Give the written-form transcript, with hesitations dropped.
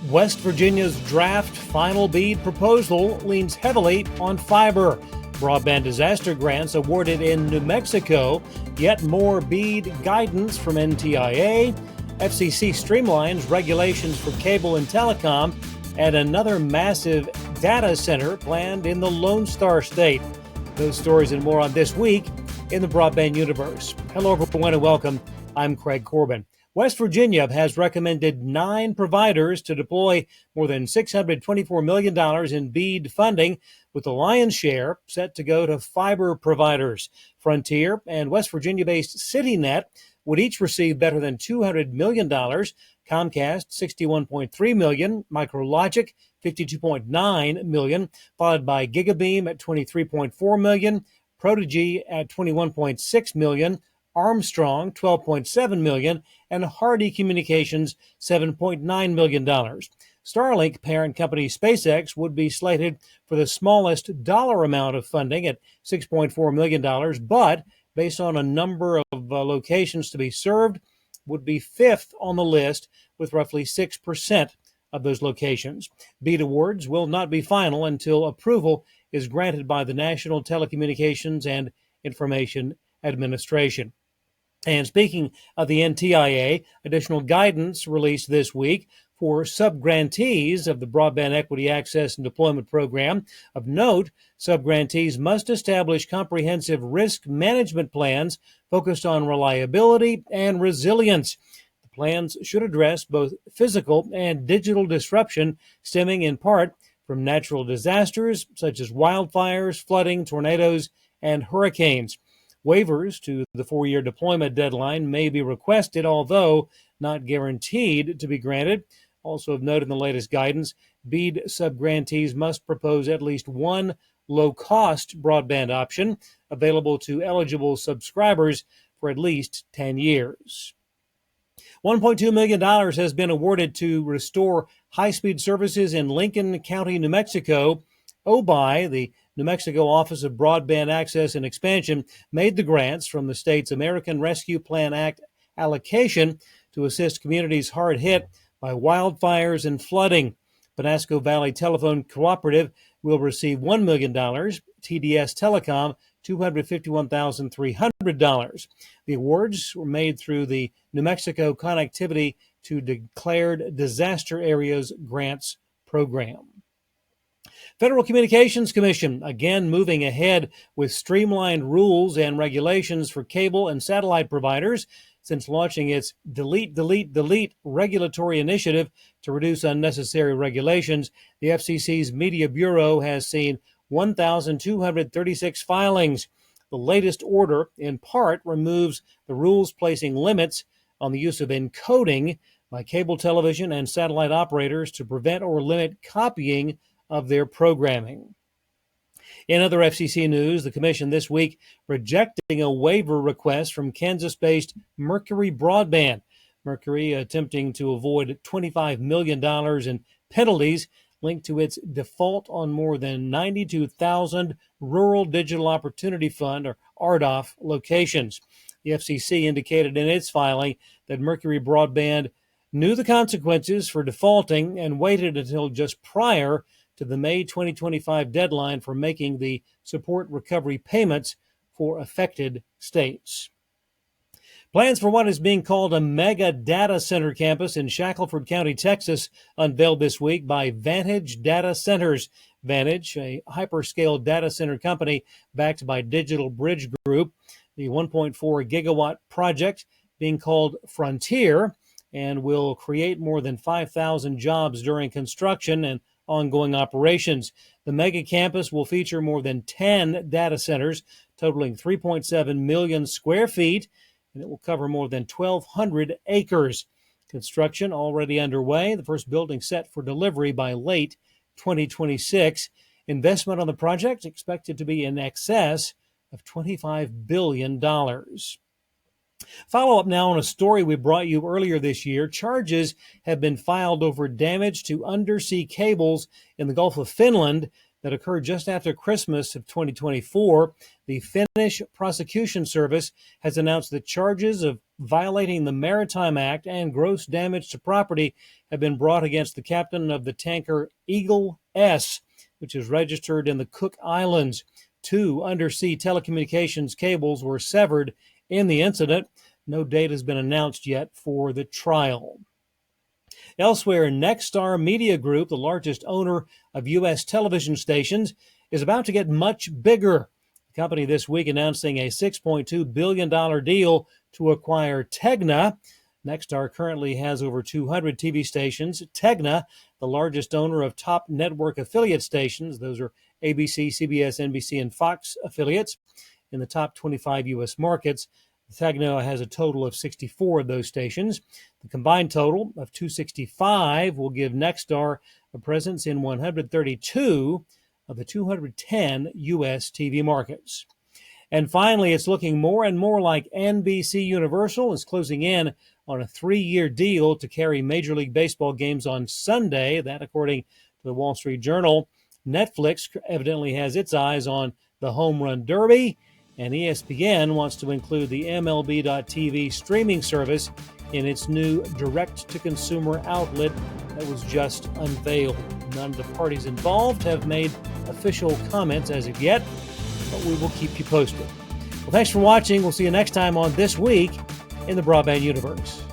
West Virginia's draft final BEAD proposal leans heavily on fiber. Broadband disaster grants awarded in New Mexico. Yet more BEAD guidance from NTIA. FCC streamlines regulations for cable and telecom. And another massive data center planned in the Lone Star State. Those stories and more on This Week in the Broadband Universe. Hello, everyone, and welcome. I'm Craig Corbin. West Virginia has recommended 9 providers to deploy more than $624 million in BEAD funding, with the lion's share set to go to fiber providers. Frontier and West Virginia-based CityNet would each receive better than $200 million. Comcast, $61.3 million, MicroLogic, $52.9 million, followed by Gigabeam at $23.4 million, Prodigy at $21.6 million, Armstrong, $12.7 million, and Hardy Communications, $7.9 million. Starlink parent company SpaceX would be slated for the smallest dollar amount of funding at $6.4 million, but based on a number of locations to be served, would be 5th on the list with roughly 6% of those locations. BEAD awards will not be final until approval is granted by the National Telecommunications and Information Administration. And speaking of the NTIA, additional guidance released this week for subgrantees of the Broadband Equity Access and Deployment Program. Of note, subgrantees must establish comprehensive risk management plans focused on reliability and resilience. The plans should address both physical and digital disruption stemming in part from natural disasters such as wildfires, flooding, tornadoes, and hurricanes. Waivers to the 4-year deployment deadline may be requested, although not guaranteed to be granted. Also of note in the latest guidance, BEAD subgrantees must propose at least one low-cost broadband option available to eligible subscribers for at least 10 years. $1.2 million has been awarded to restore high-speed services in Lincoln County, New Mexico. OBI, the New Mexico Office of Broadband Access and Expansion, made the grants from the state's American Rescue Plan Act allocation to assist communities hard hit by wildfires and flooding. Penasco Valley Telephone Cooperative will receive $1 million, TDS Telecom $251,300. The awards were made through the New Mexico Connectivity to Declared Disaster Areas Grants Program. Federal Communications Commission again moving ahead with streamlined rules and regulations for cable and satellite providers since launching its delete regulatory initiative to reduce unnecessary regulations. The FCC's Media Bureau has seen 1,236 filings. The latest order, in part, removes the rules placing limits on the use of encoding by cable television and satellite operators to prevent or limit copying of their programming. In other FCC news, the Commission this week rejecting a waiver request from Kansas-based Mercury Broadband. Mercury attempting to avoid $25 million in penalties linked to its default on more than 92,000 Rural Digital Opportunity Fund, or RDOF, locations. The FCC indicated in its filing that Mercury Broadband knew the consequences for defaulting and waited until just prior to the May 2025 deadline for making the support recovery payments for affected states. Plans for what is being called a mega data center campus in Shackelford County, Texas, unveiled this week by Vantage Data Centers. Vantage, a hyperscale data center company backed by Digital Bridge Group. The 1.4 gigawatt project being called Frontier and will create more than 5,000 jobs during construction and ongoing operations. The mega campus will feature more than 10 data centers totaling 3.7 million square feet, and it will cover more than 1,200 acres. Construction already underway, the first building set for delivery by late 2026. Investment on the project expected to be in excess of $25 billion. Follow up now on a story we brought you earlier this year. Charges have been filed over damage to undersea cables in the Gulf of Finland that occurred just after Christmas of 2024, the Finnish prosecution service has announced that charges of violating the Maritime Act and gross damage to property have been brought against the captain of the tanker Eagle S, which is registered in the Cook Islands. 2 undersea telecommunications cables were severed in the incident. No date has been announced yet for the trial. Elsewhere, Nexstar Media Group, the largest owner of U.S. television stations, is about to get much bigger. The company this week announcing a $6.2 billion deal to acquire Tegna. Nexstar currently has over 200 TV stations. Tegna, the largest owner of top network affiliate stations, those are ABC, CBS, NBC, and Fox affiliates in the top 25 U.S. markets. Tegna has a total of 64 of those stations. The combined total of 265 will give Nexstar a presence in 132 of the 210 U.S. TV markets. And finally, it's looking more and more like NBC Universal is closing in on a 3-year deal to carry Major League Baseball games on Sunday. That, according to the Wall Street Journal. Netflix evidently has its eyes on the Home Run Derby, and ESPN wants to include the MLB.TV streaming service in its new direct-to-consumer outlet that was just unveiled. None of the parties involved have made official comments as of yet, but we will keep you posted. Well, thanks for watching. We'll see you next time on This Week in the Broadband Universe.